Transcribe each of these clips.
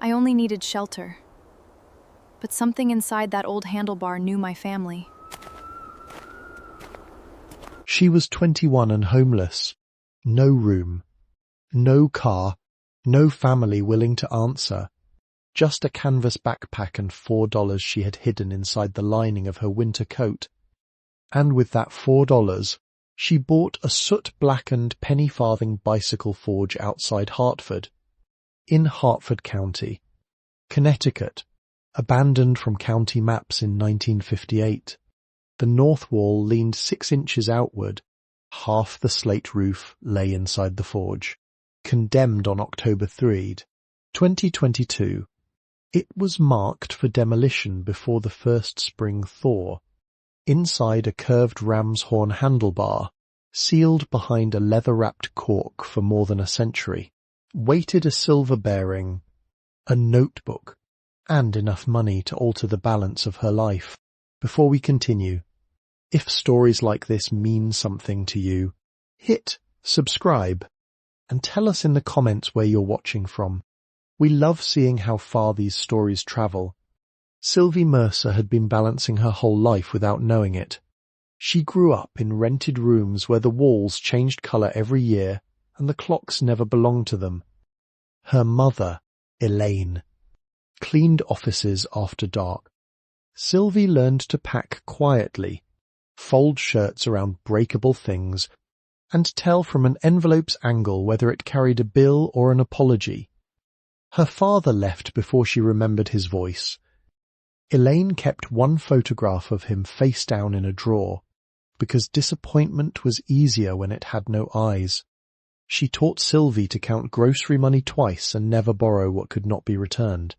I only needed shelter. But something inside that old handlebar knew my family. She was 21 and homeless. No room. No car. No family willing to answer. Just a canvas backpack and $4 she had hidden inside the lining of her winter coat. And with that $4, she bought a soot-blackened penny-farthing bicycle forge outside Hartford, in Hartford County, Connecticut, abandoned from county maps in 1958. The north wall leaned 6 inches outward. Half the slate roof lay inside the forge. Condemned on October 3, 2022. It was marked for demolition before the first spring thaw. Inside a curved ram's horn handlebar, sealed behind a leather-wrapped cork for more than a century, waited a silver bearing, a notebook, and enough money to alter the balance of her life. Before we continue, if stories like this mean something to you, hit subscribe and tell us in the comments where you're watching from. We love seeing how far these stories travel. Sylvie Mercer had been balancing her whole life without knowing it. She grew up in rented rooms where the walls changed colour every year and the clocks never belonged to them. Her mother, Elaine, cleaned offices after dark. Sylvie learned to pack quietly, fold shirts around breakable things, and tell from an envelope's angle whether it carried a bill or an apology. Her father left before she remembered his voice. Elaine kept one photograph of him face down in a drawer, because disappointment was easier when it had no eyes. She taught Sylvie to count grocery money twice and never borrow what could not be returned.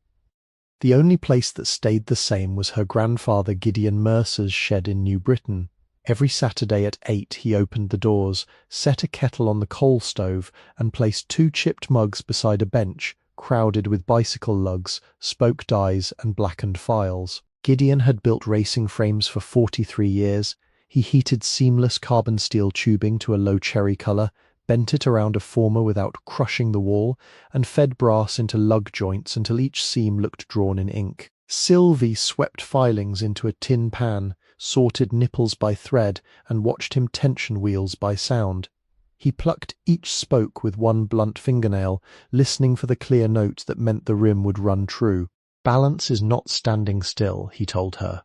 The only place that stayed the same was her grandfather Gideon Mercer's shed in New Britain. Every Saturday at 8 he opened the doors, set a kettle on the coal stove, and placed 2 chipped mugs beside a bench, crowded with bicycle lugs, spoke dies, and blackened files. Gideon had built racing frames for 43 years. He heated seamless carbon steel tubing to a low cherry colour, bent it around a former without crushing the wall, and fed brass into lug joints until each seam looked drawn in ink. Sylvie swept filings into a tin pan, sorted nipples by thread, and watched him tension wheels by sound. He plucked each spoke with one blunt fingernail, listening for the clear note that meant the rim would run true. Balance is not standing still, he told her.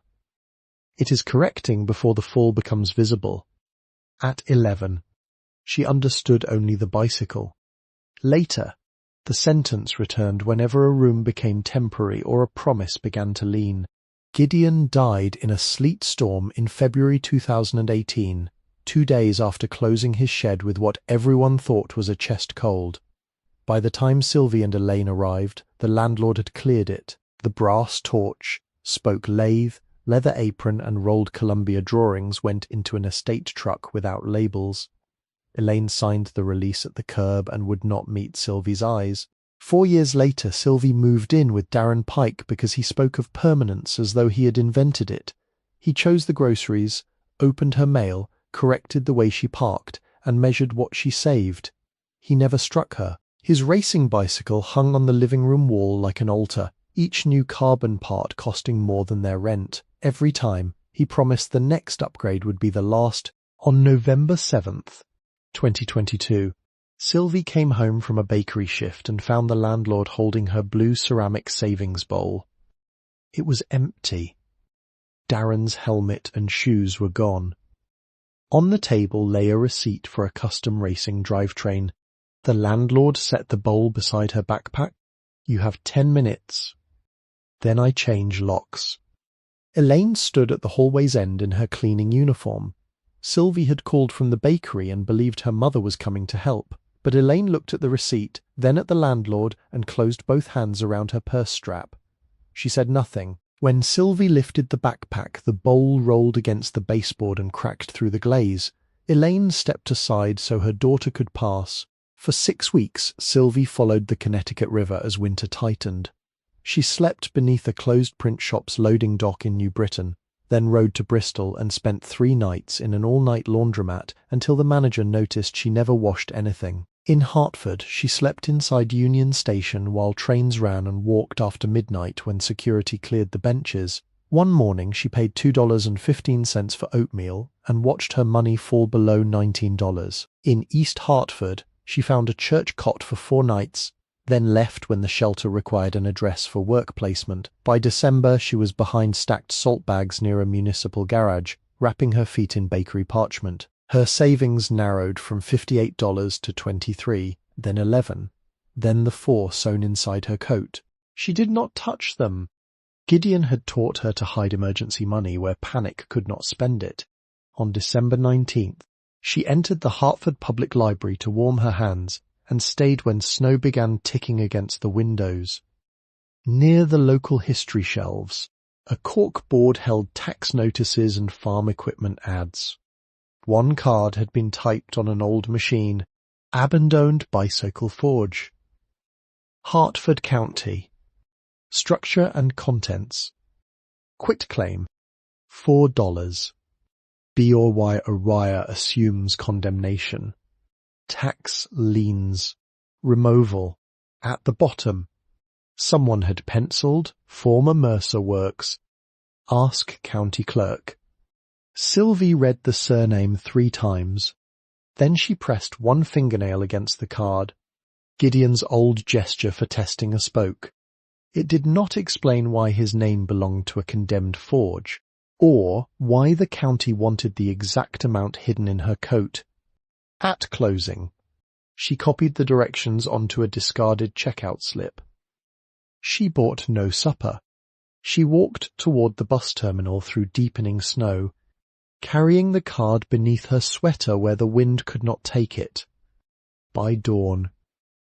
It is correcting before the fall becomes visible. At 11, she understood only the bicycle. Later, the sentence returned whenever a room became temporary or a promise began to lean. Gideon died in a sleet storm in February 2018, 2 days after closing his shed with what everyone thought was a chest cold. By the time Sylvie and Elaine arrived, the landlord had cleared it. The brass torch, spoke lathe, leather apron and rolled Columbia drawings went into an estate truck without labels. Elaine signed the release at the curb and would not meet Sylvie's eyes. 4 years later, Sylvie moved in with Darren Pike because he spoke of permanence as though he had invented it. He chose the groceries, opened her mail, corrected the way she parked, and measured what she saved. He never struck her. His racing bicycle hung on the living room wall like an altar, each new carbon part costing more than their rent. Every time, he promised the next upgrade would be the last. On November 7th, 2022, Sylvie came home from a bakery shift and found the landlord holding her blue ceramic savings bowl. It was empty. Darren's helmet and shoes were gone. On the table lay a receipt for a custom racing drivetrain. The landlord set the bowl beside her backpack. You have 10 minutes. Then I change locks. Elaine stood at the hallway's end in her cleaning uniform. Sylvie had called from the bakery and believed her mother was coming to help, but Elaine looked at the receipt, then at the landlord, and closed both hands around her purse strap. She said nothing. When Sylvie lifted the backpack, the bowl rolled against the baseboard and cracked through the glaze. Elaine stepped aside so her daughter could pass. For 6 weeks, Sylvie followed the Connecticut River as winter tightened. She slept beneath a closed print shop's loading dock in New Britain, then rode to Bristol and spent 3 nights in an all-night laundromat until the manager noticed she never washed anything. In Hartford, she slept inside Union Station while trains ran and walked after midnight when security cleared the benches. One morning she paid $2.15 for oatmeal and watched her money fall below $19. In East Hartford, she found a church cot for 4 nights, then left when the shelter required an address for work placement. By December, she was behind stacked salt bags near a municipal garage, wrapping her feet in bakery parchment. Her savings narrowed from $58 to $23, then $11, then the 4 sewn inside her coat. She did not touch them. Gideon had taught her to hide emergency money where panic could not spend it. On December 19th, she entered the Hartford Public Library to warm her hands and stayed when snow began ticking against the windows. Near the local history shelves, a cork board held tax notices and farm equipment ads. One card had been typed on an old machine, Abandoned Bicycle Forge. Hartford County. Structure and contents. Quitclaim, $4. B or Y Oriah assumes condemnation. Tax liens. Removal. At the bottom. Someone had penciled, former Mercer Works. Ask county clerk. Sylvie read the surname 3 times. Then she pressed one fingernail against the card. Gideon's old gesture for testing a spoke. It did not explain why his name belonged to a condemned forge, or why the county wanted the exact amount hidden in her coat. At closing, she copied the directions onto a discarded checkout slip. She bought no supper. She walked toward the bus terminal through deepening snow, carrying the card beneath her sweater where the wind could not take it. By dawn,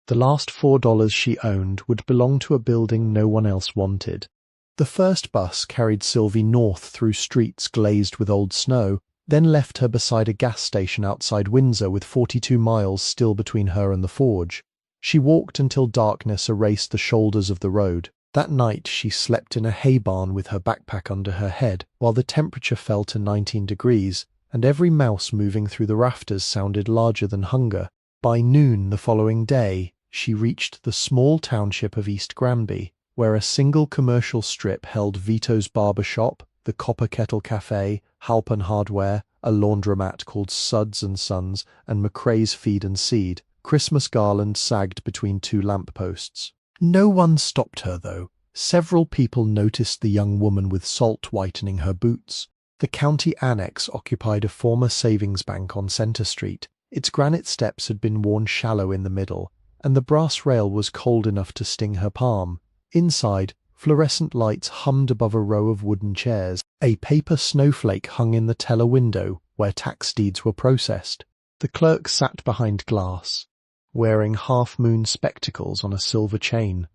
the last $4 she owned would belong to a building no one else wanted. The first bus carried Sylvie north through streets glazed with old snow, then left her beside a gas station outside Windsor with 42 miles still between her and the forge. She walked until darkness erased the shoulders of the road. That night she slept in a hay barn with her backpack under her head, while the temperature fell to 19 degrees, and every mouse moving through the rafters sounded larger than hunger. By noon the following day, she reached the small township of East Granby, where a single commercial strip held Vito's Barber Shop, the Copper Kettle Cafe, Halpern Hardware, a laundromat called Suds and Sons, and McRae's Feed and Seed. Christmas garlands sagged between 2 lampposts. No one stopped her, though. Several people noticed the young woman with salt whitening her boots. The county annex occupied a former savings bank on Center Street. Its granite steps had been worn shallow in the middle, and the brass rail was cold enough to sting her palm. Inside, fluorescent lights hummed above a row of wooden chairs. A paper snowflake hung in the teller window, where tax deeds were processed. The clerk sat behind glass, wearing half-moon spectacles on a silver chain.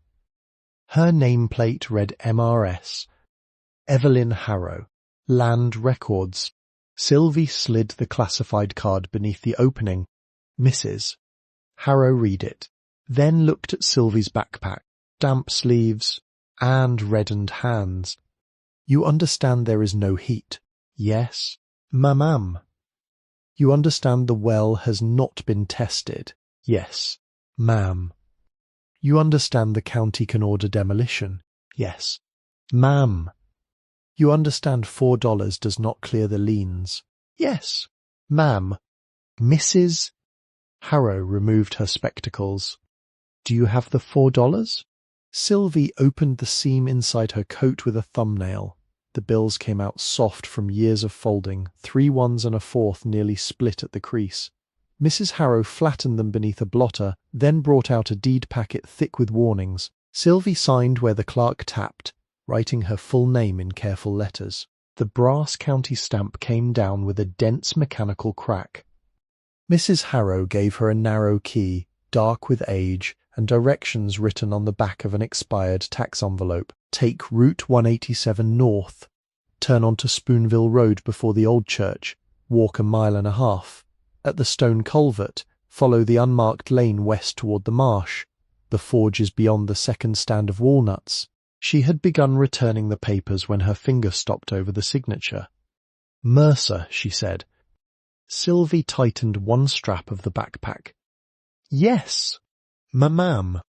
Her nameplate read MRS, Evelyn Harrow, Land Records. Sylvie slid the classified card beneath the opening. Mrs. Harrow read it, then looked at Sylvie's backpack, damp sleeves, and reddened hands. You understand there is no heat? Yes, ma'am. You understand the well has not been tested? Yes, ma'am. You understand the county can order demolition? Yes, ma'am. You understand $4 does not clear the liens? Yes, ma'am. Mrs. Harrow removed her spectacles. Do you have the $4? Sylvie opened the seam inside her coat with a thumbnail. The bills came out soft from years of folding, 3 1s and a 4th nearly split at the crease. Mrs. Harrow flattened them beneath a blotter, then brought out a deed packet thick with warnings. Sylvie signed where the clerk tapped, writing her full name in careful letters. The brass county stamp came down with a dense mechanical crack. Mrs. Harrow gave her a narrow key, dark with age, and directions written on the back of an expired tax envelope. Take Route 187 north. Turn onto Spoonville Road before the old church. Walk 1.5 miles. At the stone culvert, follow the unmarked lane west toward the marsh. The forge is beyond the second stand of walnuts. She had begun returning the papers when her finger stopped over the signature. Mercer, she said. Sylvie tightened one strap of the backpack. Yes, ma'am.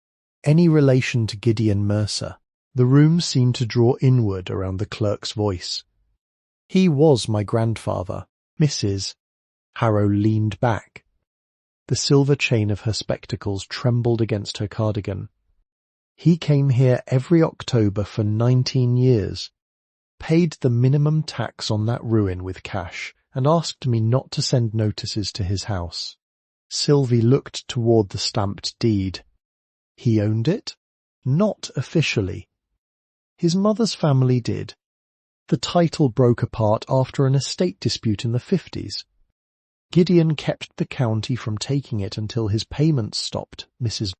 Any relation to Gideon Mercer? The room seemed to draw inward around the clerk's voice. He was my grandfather, Mrs. Harrow leaned back. The silver chain of her spectacles trembled against her cardigan. He came here every October for 19 years, paid the minimum tax on that ruin with cash, and asked me not to send notices to his house. Sylvie looked toward the stamped deed. He owned it? Not officially. His mother's family did. The title broke apart after an estate dispute in the 50s. Gideon kept the county from taking it until his payments stopped, Mrs.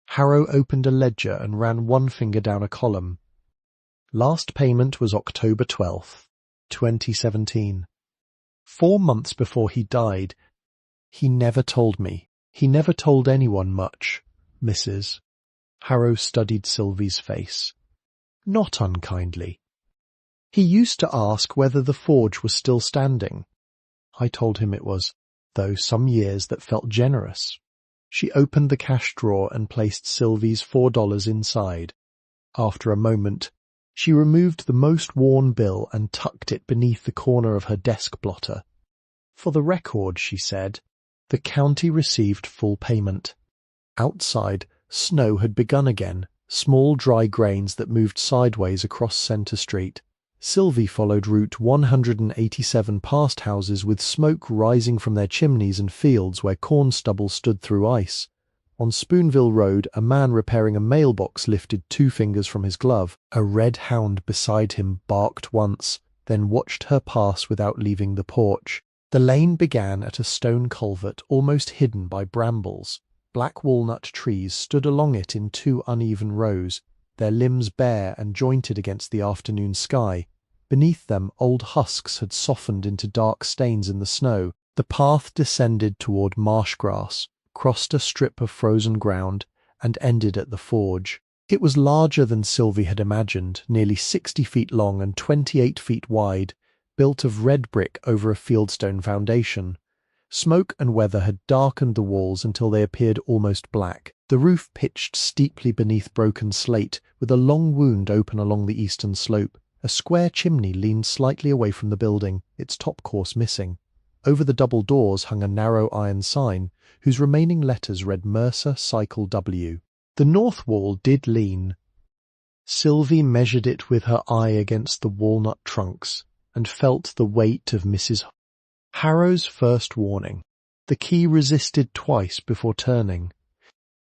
Harrow opened a ledger and ran one finger down a column. Last payment was October 12th, 2017. 4 months before he died. He never told me. He never told anyone much, Mrs. Harrow studied Sylvie's face. Not unkindly. He used to ask whether the forge was still standing. I told him it was, though some years that felt generous. She opened the cash drawer and placed Sylvie's $4 inside. After a moment, she removed the most worn bill and tucked it beneath the corner of her desk blotter. For the record, she said, the county received full payment. Outside, snow had begun again, small dry grains that moved sideways across Center Street. Sylvie followed Route 187 past houses with smoke rising from their chimneys and fields where corn stubble stood through ice. On Spoonville Road, a man repairing a mailbox lifted 2 fingers from his glove. A red hound beside him barked once, then watched her pass without leaving the porch. The lane began at a stone culvert almost hidden by brambles. Black walnut trees stood along it in 2 uneven rows, their limbs bare and jointed against the afternoon sky. Beneath them, old husks had softened into dark stains in the snow. The path descended toward marsh grass, crossed a strip of frozen ground, and ended at the forge. It was larger than Sylvie had imagined, nearly 60 feet long and 28 feet wide, built of red brick over a fieldstone foundation. Smoke and weather had darkened the walls until they appeared almost black. The roof pitched steeply beneath broken slate, with a long wound open along the eastern slope. A square chimney leaned slightly away from the building, its top course missing. Over the double doors hung a narrow iron sign, whose remaining letters read Mercer Cycle W. The north wall did lean. Sylvie measured it with her eye against the walnut trunks, and felt the weight of Mrs. Harrow's first warning. The key resisted twice before turning.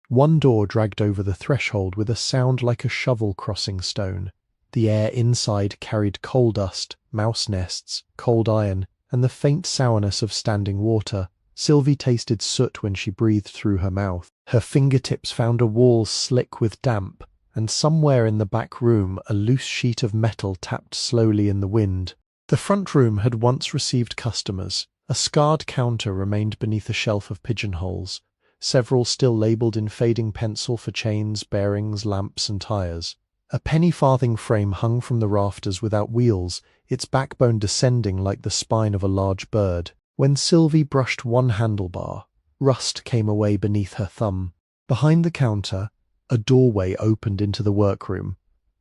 One door dragged over the threshold with a sound like a shovel crossing stone. The air inside carried coal dust, mouse nests, cold iron, and the faint sourness of standing water. Sylvie tasted soot when she breathed through her mouth. Her fingertips found a wall slick with damp, and somewhere in the back room a loose sheet of metal tapped slowly in the wind. The front room had once received customers. A scarred counter remained beneath a shelf of pigeonholes, several still labelled in fading pencil for chains, bearings, lamps, and tires. A penny-farthing frame hung from the rafters without wheels, its backbone descending like the spine of a large bird. When Sylvie brushed one handlebar, rust came away beneath her thumb. Behind the counter, a doorway opened into the workroom.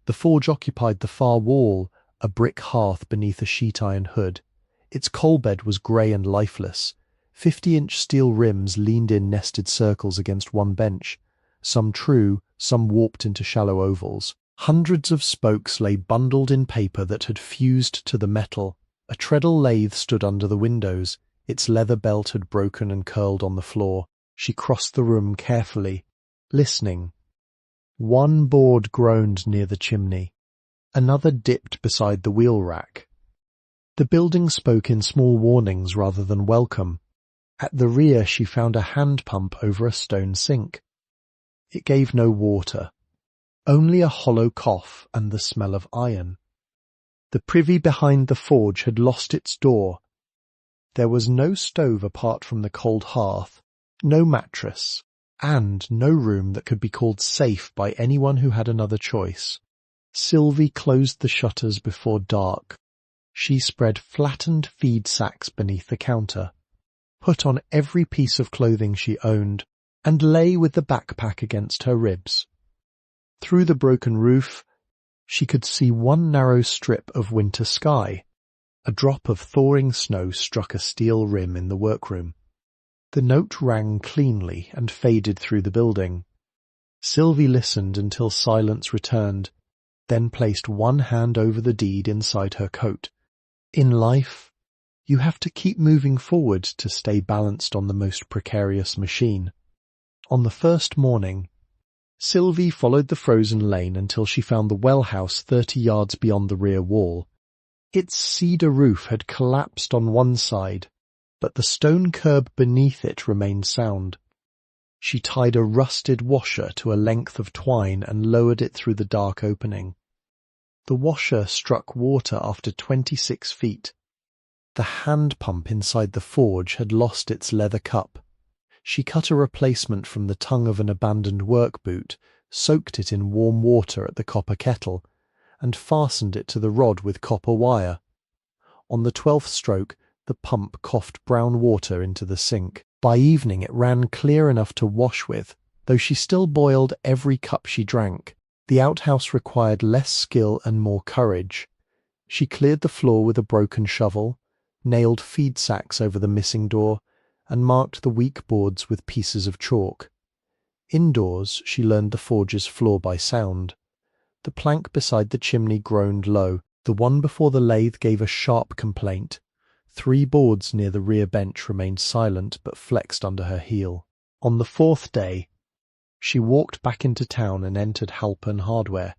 The forge occupied the far wall, a brick hearth beneath a sheet-iron hood. Its coal bed was grey and lifeless. 50-inch steel rims leaned in nested circles against one bench, some true, some warped into shallow ovals. Hundreds of spokes lay bundled in paper that had fused to the metal. A treadle lathe stood under the windows. Its leather belt had broken and curled on the floor. She crossed the room carefully, listening. One board groaned near the chimney. Another dipped beside the wheel rack. The building spoke in small warnings rather than welcome. At the rear she found a hand pump over a stone sink. It gave no water. Only a hollow cough and the smell of iron. The privy behind the forge had lost its door. There was no stove apart from the cold hearth, no mattress, and no room that could be called safe by anyone who had another choice. Sylvie closed the shutters before dark. She spread flattened feed sacks beneath the counter, put on every piece of clothing she owned, and lay with the backpack against her ribs. Through the broken roof, she could see one narrow strip of winter sky. A drop of thawing snow struck a steel rim in the workroom. The note rang cleanly and faded through the building. Sylvie listened until silence returned, then placed one hand over the deed inside her coat. In life, you have to keep moving forward to stay balanced on the most precarious machine. On the first morning, Sylvie followed the frozen lane until she found the well house 30 yards beyond the rear wall. Its cedar roof had collapsed on one side, but the stone curb beneath it remained sound. She tied a rusted washer to a length of twine and lowered it through the dark opening. The washer struck water after 26 feet. The hand pump inside the forge had lost its leather cup. She cut a replacement from the tongue of an abandoned work boot, soaked it in warm water at the copper kettle, and fastened it to the rod with copper wire. On the 12th stroke, the pump coughed brown water into the sink. By evening it ran clear enough to wash with, though she still boiled every cup she drank. The outhouse required less skill and more courage. She cleared the floor with a broken shovel, nailed feed sacks over the missing door, and marked the weak boards with pieces of chalk. Indoors, she learned the forge's floor by sound. The plank beside the chimney groaned low. The one before the lathe gave a sharp complaint. 3 boards near the rear bench remained silent but flexed under her heel. On the 4th day, she walked back into town and entered Halpern Hardware.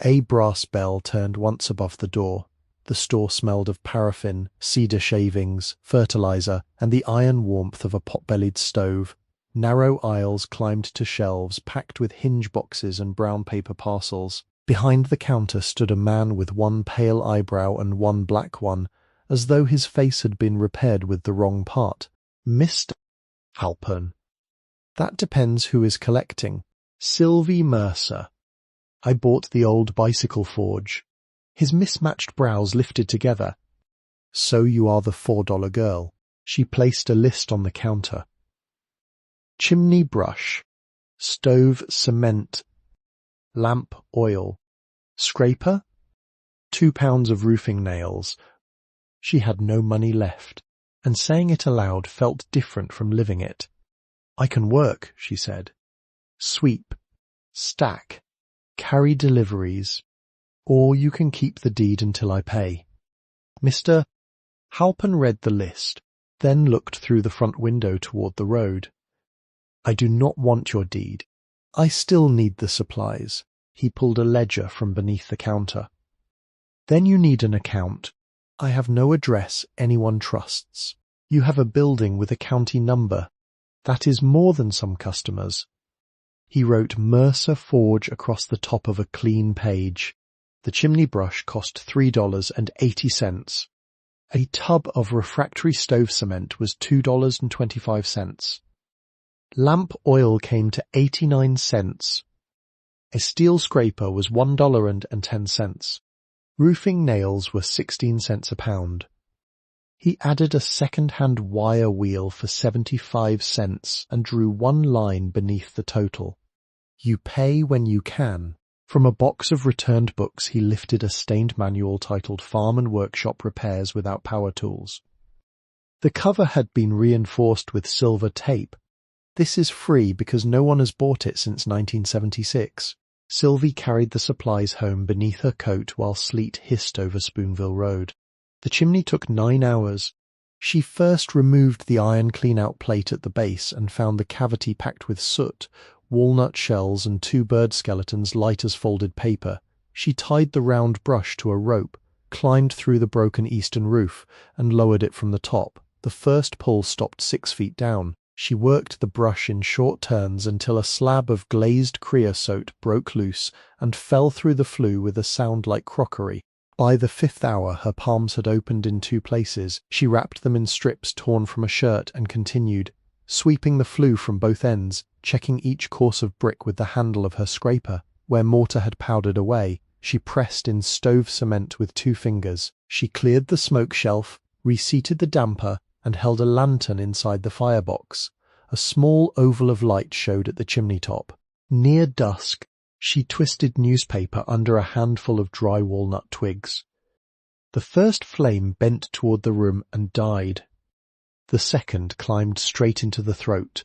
A brass bell turned once above the door. The store smelled of paraffin, cedar shavings, fertilizer, and the iron warmth of a pot-bellied stove. Narrow aisles climbed to shelves packed with hinge boxes and brown paper parcels. Behind the counter stood a man with one pale eyebrow and one black one, as though his face had been repaired with the wrong part. Mr. Halpern. That depends who is collecting. Sylvie Mercer. I bought the old bicycle forge. His mismatched brows lifted together. So you are the $4 girl. She placed a list on the counter. Chimney brush, stove cement, lamp oil, scraper, 2 pounds of roofing nails. She had no money left, and saying it aloud felt different from living it. I can work, she said. Sweep, stack, carry deliveries, or you can keep the deed until I pay. Mr. Halpern read the list, then looked through the front window toward the road. I do not want your deed. I still need the supplies. He pulled a ledger from beneath the counter. Then you need an account. I have no address anyone trusts. You have a building with a county number. That is more than some customers. He wrote Mercer Forge across the top of a clean page. The chimney brush cost $3.80. A tub of refractory stove cement was $2.25. Lamp oil came to 89 cents. A steel scraper was $1.10. Roofing nails were 16 cents a pound. He added a second-hand wire wheel for 75 cents and drew one line beneath the total. You pay when you can. From a box of returned books he lifted a stained manual titled Farm and Workshop Repairs Without Power Tools. The cover had been reinforced with silver tape. This is free because no one has bought it since 1976. Sylvie carried the supplies home beneath her coat while sleet hissed over Spoonville Road. The chimney took 9 hours. She first removed the iron clean-out plate at the base and found the cavity packed with soot, walnut shells and 2 bird skeletons light as folded paper. She tied the round brush to a rope, climbed through the broken eastern roof, and lowered it from the top. The first pull stopped 6 feet down. She worked the brush in short turns until a slab of glazed creosote broke loose and fell through the flue with a sound like crockery. By the 5th hour, her palms had opened in 2 places. She wrapped them in strips torn from a shirt and continued, sweeping the flue from both ends, checking each course of brick with the handle of her scraper. Where mortar had powdered away, she pressed in stove cement with 2 fingers. She cleared the smoke shelf, reseated the damper, and held a lantern inside the firebox. a small oval of light showed at the chimney top. Near dusk, she twisted newspaper under a handful of dry walnut twigs. The first flame bent toward the room and died. The second climbed straight into the throat.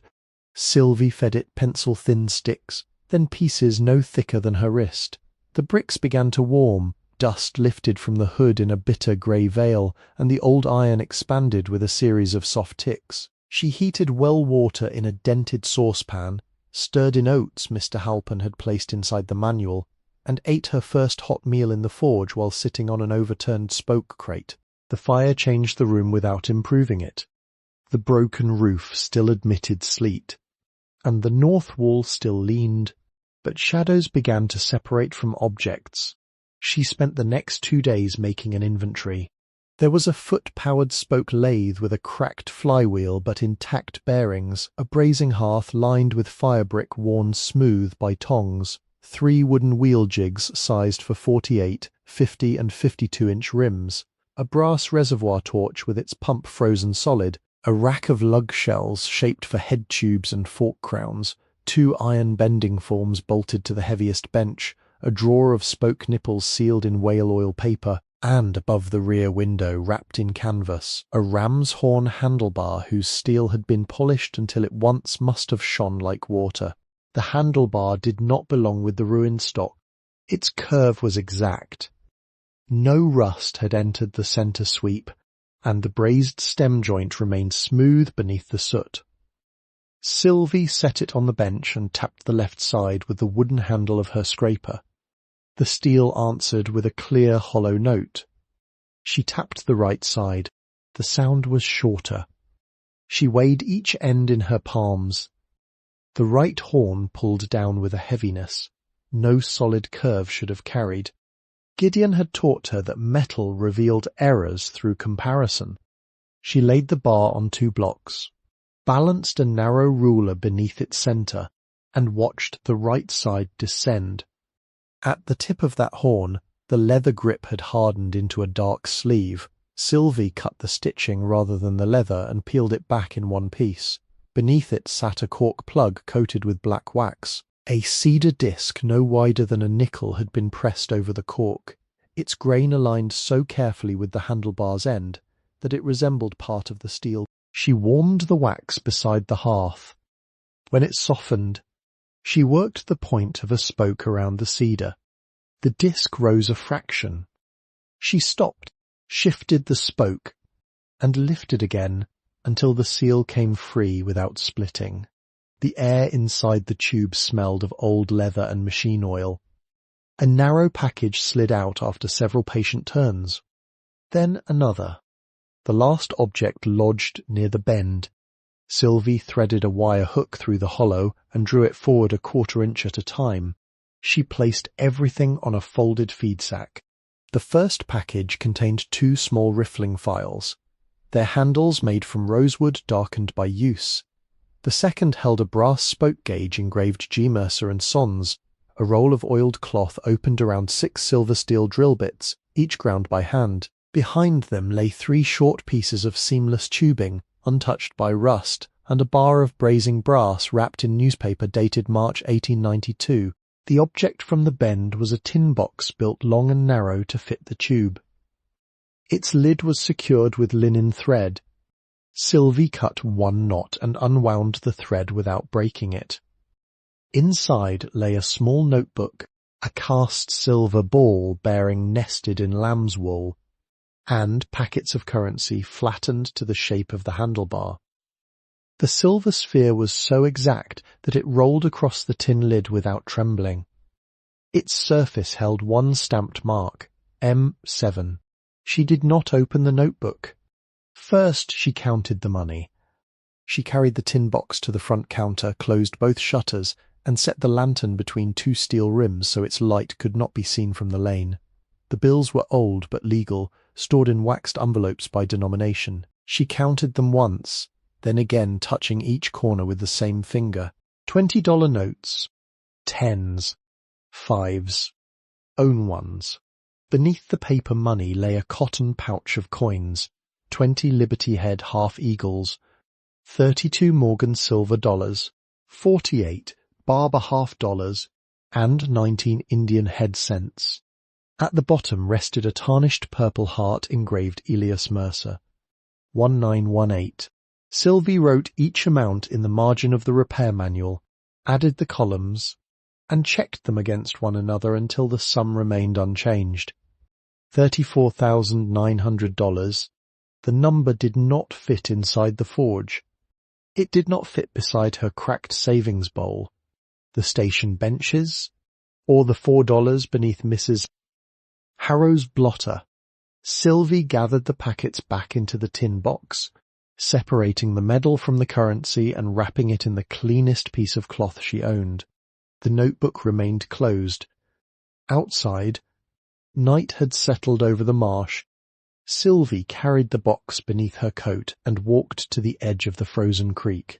Sylvie fed it pencil-thin sticks, then pieces no thicker than her wrist. The bricks began to warm, dust lifted from the hood in a bitter grey veil, and the old iron expanded with a series of soft ticks. She heated well water in a dented saucepan, stirred in oats Mr. Halpin had placed inside the manual, and ate her first hot meal in the forge while sitting on an overturned spoke crate. The fire changed the room without improving it. The broken roof still admitted sleet, and the north wall still leaned, but shadows began to separate from objects. She spent the next 2 days making an inventory. There was a foot-powered spoke lathe with a cracked flywheel but intact bearings, a brazing hearth lined with fire brick worn smooth by tongs, 3 wooden wheel jigs sized for 48, 50 and 52-inch rims, a brass reservoir torch with its pump frozen solid, a rack of lug shells shaped for head tubes and fork crowns, 2 iron bending forms bolted to the heaviest bench, a drawer of spoke nipples sealed in whale oil paper, and above the rear window, wrapped in canvas, a ram's horn handlebar whose steel had been polished until it once must have shone like water. The handlebar did not belong with the ruined stock. Its curve was exact. No rust had entered the centre sweep, and the brazed stem joint remained smooth beneath the soot. Sylvie set it on the bench and tapped the left side with the wooden handle of her scraper. The steel answered with a clear, hollow note. She tapped the right side. The sound was shorter. She weighed each end in her palms. The right horn pulled down with a heaviness no solid curve should have carried. Gideon had taught her that metal revealed errors through comparison. She laid the bar on 2 blocks, balanced a narrow ruler beneath its centre, and watched the right side descend. At the tip of that horn, the leather grip had hardened into a dark sleeve. Sylvie cut the stitching rather than the leather and peeled it back in one piece. Beneath it sat a cork plug coated with black wax. A cedar disc no wider than a nickel had been pressed over the cork, its grain aligned so carefully with the handlebar's end that it resembled part of the steel. She warmed the wax beside the hearth. When it softened, she worked the point of a spoke around the cedar. The disc rose a fraction. She stopped, shifted the spoke, and lifted again until the seal came free without splitting. The air inside the tube smelled of old leather and machine oil. A narrow package slid out after several patient turns. Then another. The last object lodged near the bend. Sylvie threaded a wire hook through the hollow and drew it forward a 1/4 inch at a time. She placed everything on a folded feed sack. The first package contained 2 small riffling files, their handles made from rosewood darkened by use. The second held a brass spoke gauge engraved G. Mercer and Sons, a roll of oiled cloth opened around 6 silver steel drill bits, each ground by hand. Behind them lay 3 short pieces of seamless tubing, untouched by rust, and a bar of brazing brass wrapped in newspaper dated March 1892. The object from the bend was a tin box built long and narrow to fit the tube. Its lid was secured with linen thread. Sylvie cut 1 knot and unwound the thread without breaking it. Inside lay a small notebook, a cast silver ball bearing nested in lamb's wool, and packets of currency flattened to the shape of the handlebar. The silver sphere was so exact that it rolled across the tin lid without trembling. Its surface held 1 stamped mark, M7. She did not open the notebook. First she counted the money. She carried the tin box to the front counter, closed both shutters, and set the lantern between 2 steel rims so its light could not be seen from the lane. The bills were old but legal, stored in waxed envelopes by denomination. She counted them once, then again touching each corner with the same finger. $20 notes, 10s, 5s, own ones. Beneath the paper money lay a cotton pouch of coins, 20 Liberty Head half-eagles, 32 Morgan silver dollars, 48 Barber half dollars, and 19 Indian head cents. At the bottom rested a tarnished purple heart engraved Elias Mercer. 1918. Sylvie wrote each amount in the margin of the repair manual, added the columns, and checked them against one another until the sum remained unchanged. $34,900. The number did not fit inside the forge. It did not fit beside her cracked savings bowl, the station benches, or the $4 beneath Mrs. Harrow's blotter. Sylvie gathered the packets back into the tin box, separating the medal from the currency and wrapping it in the cleanest piece of cloth she owned. The notebook remained closed. Outside, night had settled over the marsh. Sylvie carried the box beneath her coat and walked to the edge of the frozen creek.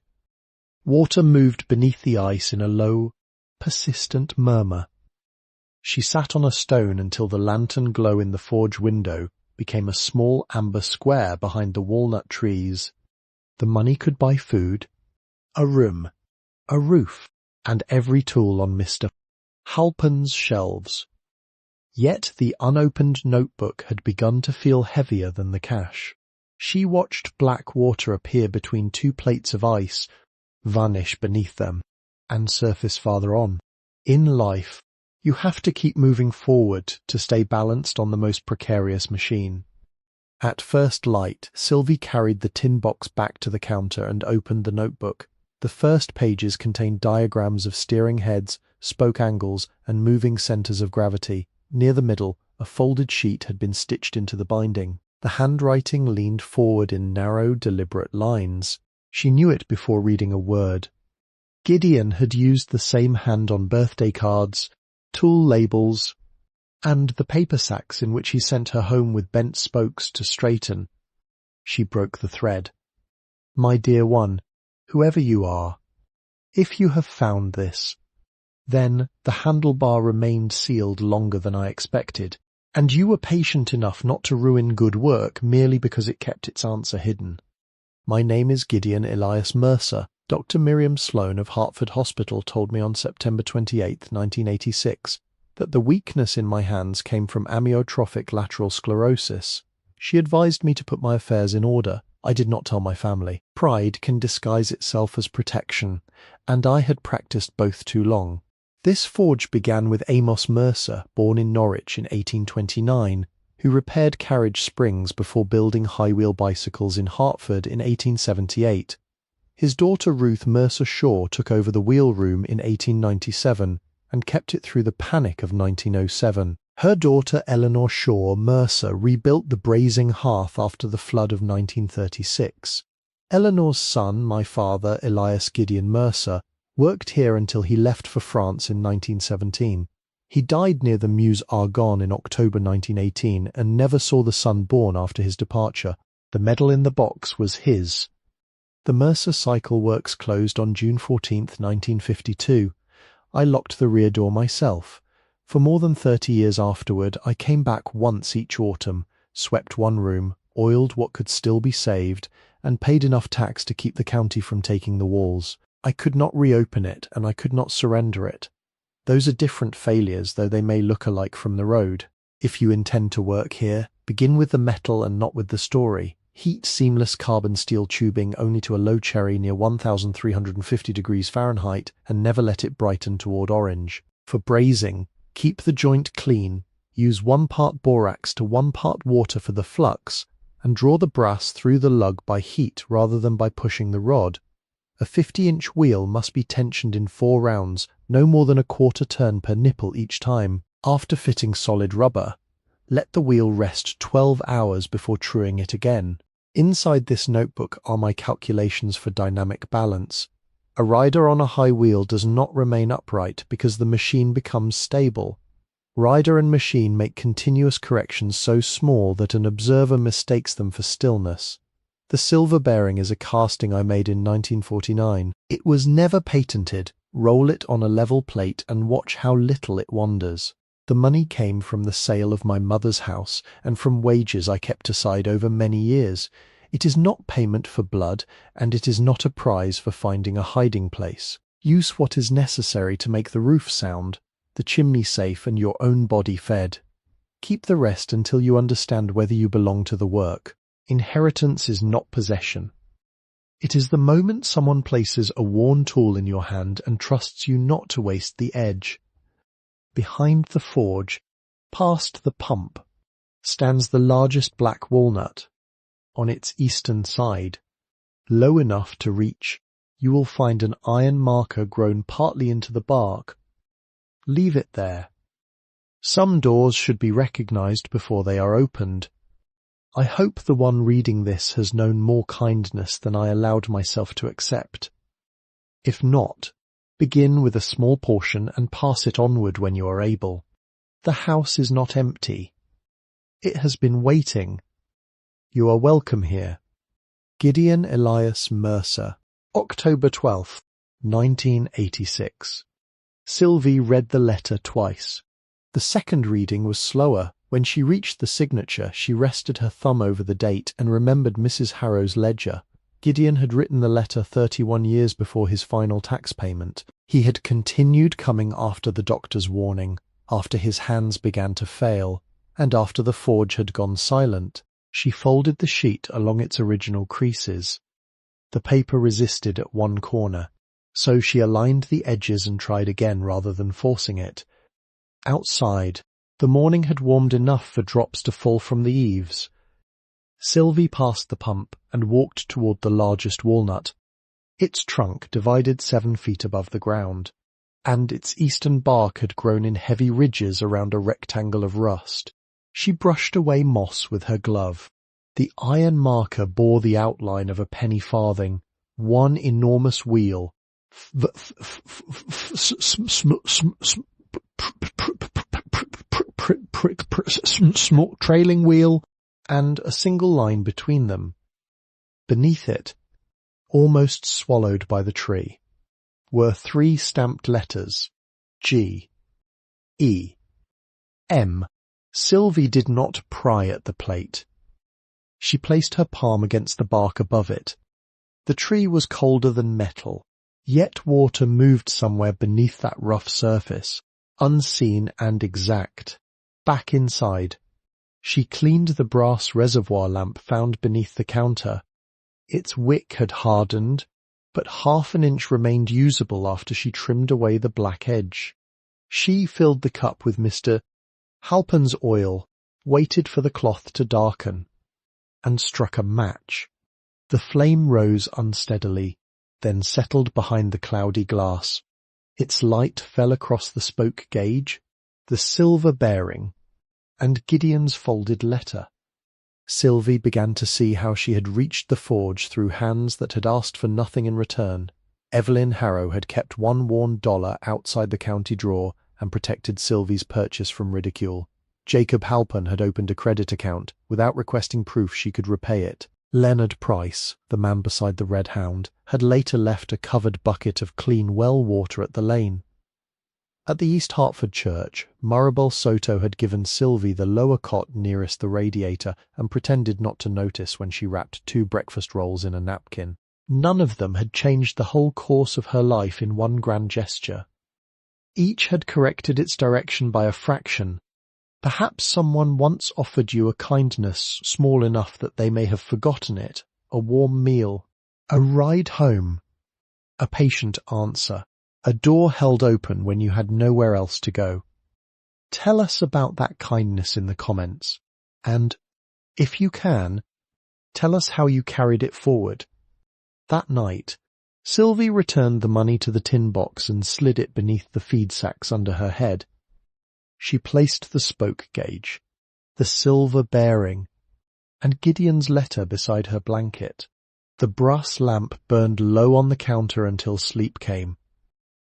Water moved beneath the ice in a low, persistent murmur. She sat on a stone until the lantern glow in the forge window became a small amber square behind the walnut trees. The money could buy food, a room, a roof, and every tool on Mr. Halpin's shelves. Yet the unopened notebook had begun to feel heavier than the cash. She watched black water appear between two plates of ice, vanish beneath them, and surface farther on. In life, you have to keep moving forward to stay balanced on the most precarious machine. At first light, Sylvie carried the tin box back to the counter and opened the notebook. The first pages contained diagrams of steering heads, spoke angles, and moving centers of gravity. Near the middle, a folded sheet had been stitched into the binding. The handwriting leaned forward in narrow, deliberate lines. She knew it before reading a word. Gideon had used the same hand on birthday cards, tool labels, and the paper sacks in which he sent her home with bent spokes to straighten. She broke the thread. My dear one, whoever you are, if you have found this, then the handlebar remained sealed longer than I expected, and you were patient enough not to ruin good work merely because it kept its answer hidden. My name is Gideon Elias Mercer. Dr. Miriam Sloan of Hartford Hospital told me on September 28, 1986, that the weakness in my hands came from amyotrophic lateral sclerosis. She advised me to put my affairs in order. I did not tell my family. Pride can disguise itself as protection, and I had practiced both too long. This forge began with Amos Mercer, born in Norwich in 1829, who repaired carriage springs before building high-wheel bicycles in Hartford in 1878. His daughter Ruth Mercer Shaw took over the wheel room in 1897 and kept it through the panic of 1907. Her daughter Eleanor Shaw Mercer rebuilt the brazing hearth after the flood of 1936. Eleanor's son, my father, Elias Gideon Mercer, worked here until he left for France in 1917. He died near the Meuse Argonne in October 1918 and never saw the sun born after his departure. The medal in the box was his. The Mercer Cycle Works closed on June 14, 1952. I locked the rear door myself. For more than 30 years afterward, I came back once each autumn, swept one room, oiled what could still be saved, and paid enough tax to keep the county from taking the walls. I could not reopen it, and I could not surrender it. Those are different failures, though they may look alike from the road. If you intend to work here, begin with the metal and not with the story. Heat seamless carbon steel tubing only to a low cherry near 1350 degrees Fahrenheit and never let it brighten toward orange. For brazing, keep the joint clean, use 1 part borax to 1 part water for the flux, and draw the brass through the lug by heat rather than by pushing the rod. A 50-inch wheel must be tensioned in 4 rounds, no more than a quarter turn per nipple each time. After fitting solid rubber, let the wheel rest 12 hours before truing it again. Inside this notebook are my calculations for dynamic balance. A rider on a high wheel does not remain upright because the machine becomes stable. Rider and machine make continuous corrections so small that an observer mistakes them for stillness. The silver bearing is a casting I made in 1949. It was never patented. Roll it on a level plate and watch how little it wanders. The money came from the sale of my mother's house and from wages I kept aside over many years. It is not payment for blood, and it is not a prize for finding a hiding place. Use what is necessary to make the roof sound, the chimney safe, and your own body fed. Keep the rest until you understand whether you belong to the work. Inheritance is not possession. It is the moment someone places a worn tool in your hand and trusts you not to waste the edge. Behind the forge, past the pump, stands the largest black walnut. On its eastern side, low enough to reach, you will find an iron marker grown partly into the bark. Leave it there. Some doors should be recognized before they are opened. I hope the one reading this has known more kindness than I allowed myself to accept. If not, begin with a small portion and pass it onward when you are able. The house is not empty. It has been waiting. You are welcome here. Gideon Elias Mercer, October 12th, 1986. Sylvie read the letter twice. The second reading was slower. When she reached the signature, she rested her thumb over the date and remembered Mrs. Harrow's ledger. Gideon had written the letter 31 years before his final tax payment. He had continued coming after the doctor's warning, after his hands began to fail, and after the forge had gone silent. She folded the sheet along its original creases. The paper resisted at one corner, so she aligned the edges and tried again rather than forcing it. Outside, the morning had warmed enough for drops to fall from the eaves. Sylvie passed the pump and walked toward the largest walnut. Its trunk divided 7 feet above the ground, and its eastern bark had grown in heavy ridges around a rectangle of rust. She brushed away moss with her glove. The iron marker bore the outline of a penny-farthing, one enormous wheel, trailing wheel, and a single line between them. Beneath it, almost swallowed by the tree, were 3 stamped letters, G, E, M. Sylvie did not pry at the plate. She placed her palm against the bark above it. The tree was colder than metal, yet water moved somewhere beneath that rough surface, unseen and exact. Back inside, she cleaned the brass reservoir lamp found beneath the counter. Its wick had hardened, but half an inch remained usable after she trimmed away the black edge. She filled the cup with Mr. Halpin's oil, waited for the cloth to darken, and struck a match. The flame rose unsteadily, then settled behind the cloudy glass. Its light fell across the spoke gauge, the silver bearing, and Gideon's folded letter. Sylvie began to see how she had reached the forge through hands that had asked for nothing in return. Evelyn Harrow had kept one worn dollar outside the county drawer and protected Sylvie's purchase from ridicule. Jacob Halpin had opened a credit account without requesting proof she could repay it. Leonard Price, the man beside the Red Hound, had later left a covered bucket of clean well water at the lane. At the East Hartford church, Maribel Soto had given Sylvie the lower cot nearest the radiator and pretended not to notice when she wrapped 2 breakfast rolls in a napkin. None of them had changed the whole course of her life in one grand gesture. Each had corrected its direction by a fraction. Perhaps someone once offered you a kindness small enough that they may have forgotten it, a warm meal, a ride home, a patient answer, a door held open when you had nowhere else to go. Tell us about that kindness in the comments, and, if you can, tell us how you carried it forward. That night, Sylvie returned the money to the tin box and slid it beneath the feed sacks under her head. She placed the spoke gauge, the silver bearing, and Gideon's letter beside her blanket. The brass lamp burned low on the counter until sleep came.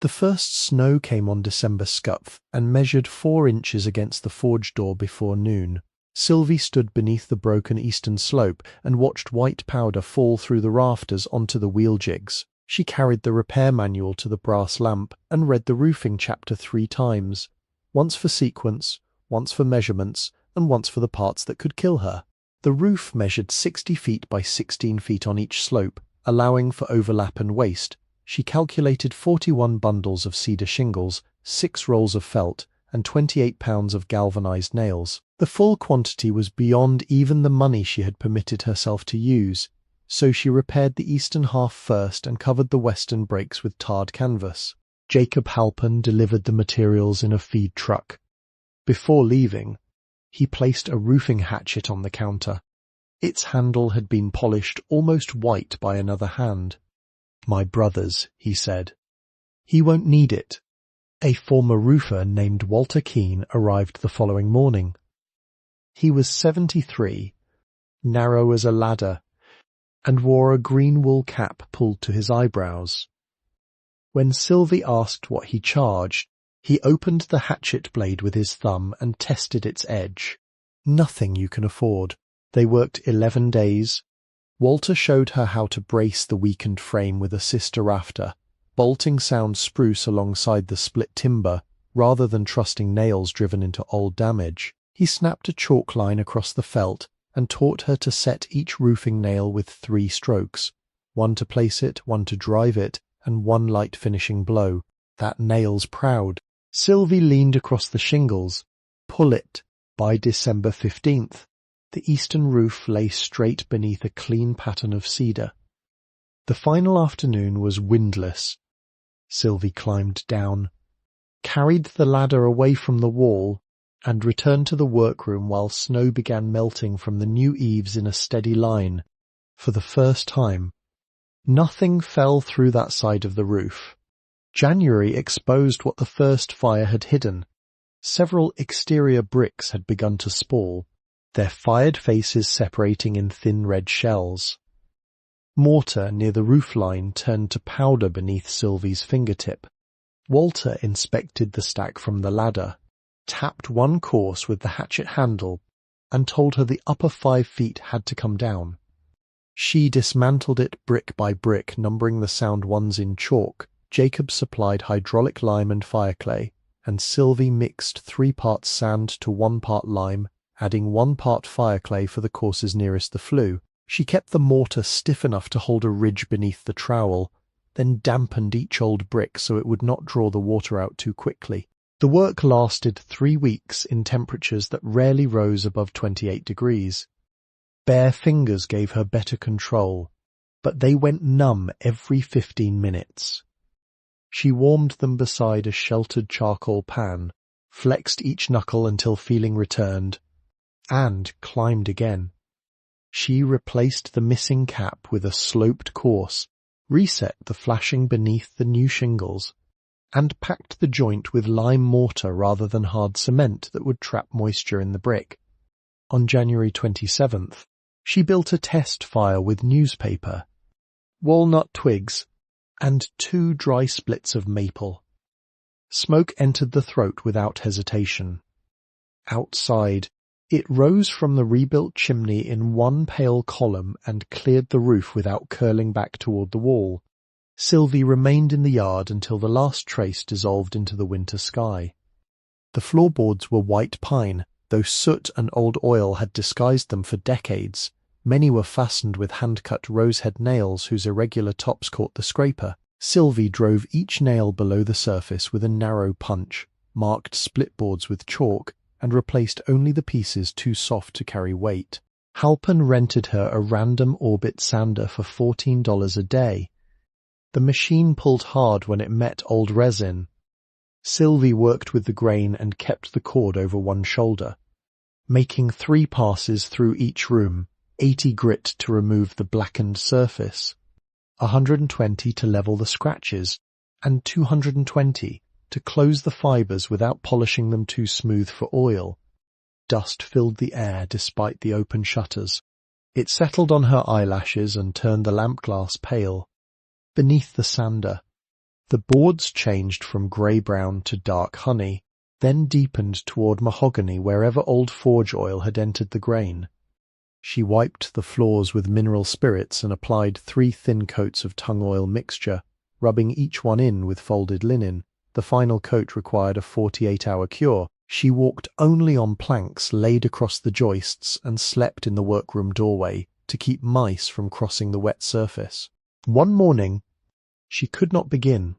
The first snow came on December scuff and measured 4 inches against the forge door before noon. Sylvie stood beneath the broken eastern slope and watched white powder fall through the rafters onto the wheel jigs. She carried the repair manual to the brass lamp and read the roofing chapter 3 times, once for sequence, once for measurements, and once for the parts that could kill her. The roof measured 60 feet by 16 feet on each slope, allowing for overlap and waste. She calculated 41 bundles of cedar shingles, 6 rolls of felt, and 28 pounds of galvanized nails. The full quantity was beyond even the money she had permitted herself to use, so she repaired the eastern half first and covered the western breaks with tarred canvas. Jacob Halpin delivered the materials in a feed truck. Before leaving, he placed a roofing hatchet on the counter. Its handle had been polished almost white by another hand. "My brother's," he said. "He won't need it." A former roofer named Walter Keene arrived the following morning. He was 73, narrow as a ladder, and wore a green wool cap pulled to his eyebrows. When Sylvie asked what he charged, he opened the hatchet blade with his thumb and tested its edge. "Nothing you can afford." They worked 11 days. Walter showed her how to brace the weakened frame with a sister rafter, bolting sound spruce alongside the split timber, rather than trusting nails driven into old damage. He snapped a chalk line across the felt and taught her to set each roofing nail with 3 strokes, one to place it, one to drive it, and one light finishing blow. "That nail's proud." Sylvie leaned across the shingles. "Pull it." By December 15th, the eastern roof lay straight beneath a clean pattern of cedar. The final afternoon was windless. Sylvie climbed down, carried the ladder away from the wall, and returned to the workroom while snow began melting from the new eaves in a steady line. For the first time, nothing fell through that side of the roof. January exposed what the first fire had hidden. Several exterior bricks had begun to spall, their fired faces separating in thin red shells. Mortar near the roofline turned to powder beneath Sylvie's fingertip. Walter inspected the stack from the ladder, tapped one course with the hatchet handle, and told her the upper 5 feet had to come down. She dismantled it brick by brick, numbering the sound ones in chalk. Jacob supplied hydraulic lime and fireclay, and Sylvie mixed 3 parts sand to 1 part lime, adding 1 part fireclay for the courses nearest the flue. She kept the mortar stiff enough to hold a ridge beneath the trowel, then dampened each old brick so it would not draw the water out too quickly. The work lasted 3 weeks in temperatures that rarely rose above 28 degrees. Bare fingers gave her better control, but they went numb every 15 minutes. She warmed them beside a sheltered charcoal pan, flexed each knuckle until feeling returned, and climbed again. She replaced the missing cap with a sloped course, reset the flashing beneath the new shingles, and packed the joint with lime mortar rather than hard cement that would trap moisture in the brick. On January 27th, she built a test fire with newspaper, walnut twigs, and 2 dry splits of maple. Smoke entered the throat without hesitation. Outside, it rose from the rebuilt chimney in one pale column and cleared the roof without curling back toward the wall. Sylvie remained in the yard until the last trace dissolved into the winter sky. The floorboards were white pine, though soot and old oil had disguised them for decades. Many were fastened with hand-cut rosehead nails whose irregular tops caught the scraper. Sylvie drove each nail below the surface with a narrow punch, marked splitboards with chalk, and replaced only the pieces too soft to carry weight. Halpin rented her a random orbit sander for $14 a day. The machine pulled hard when it met old resin. Sylvie worked with the grain and kept the cord over one shoulder, making 3 passes through each room, 80 grit to remove the blackened surface, 120 to level the scratches, and 220 to close the fibers without polishing them too smooth for oil. Dust filled the air despite the open shutters. It settled on her eyelashes and turned the lamp glass pale. Beneath the sander, the boards changed from grey-brown to dark honey, then deepened toward mahogany wherever old forge oil had entered the grain. She wiped the floors with mineral spirits and applied 3 thin coats of tung oil mixture, rubbing each one in with folded linen. The final coat required a 48-hour cure. She walked only on planks laid across the joists and slept in the workroom doorway to keep mice from crossing the wet surface. One morning, she could not begin.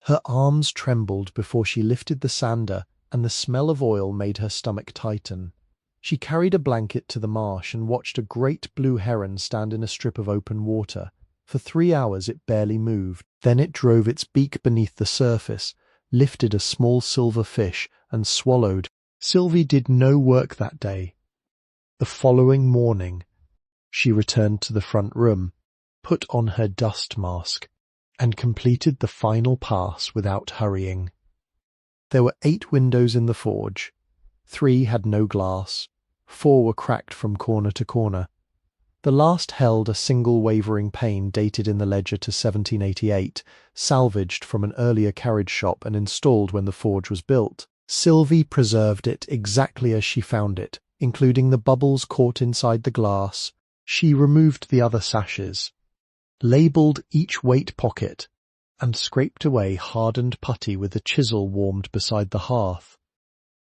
Her arms trembled before she lifted the sander, and the smell of oil made her stomach tighten. She carried a blanket to the marsh and watched a great blue heron stand in a strip of open water. For 3 hours it barely moved. Then it drove its beak beneath the surface, lifted a small silver fish, and swallowed. Sylvie did no work that day. The following morning, she returned to the front room, put on her dust mask, and completed the final pass without hurrying. There were 8 windows in the forge. 3 had no glass. 4 were cracked from corner to corner. The last held a single wavering pane dated in the ledger to 1788, salvaged from an earlier carriage shop and installed when the forge was built. Sylvie preserved it exactly as she found it, including the bubbles caught inside the glass. She removed the other sashes, labelled each weight pocket, and scraped away hardened putty with a chisel warmed beside the hearth.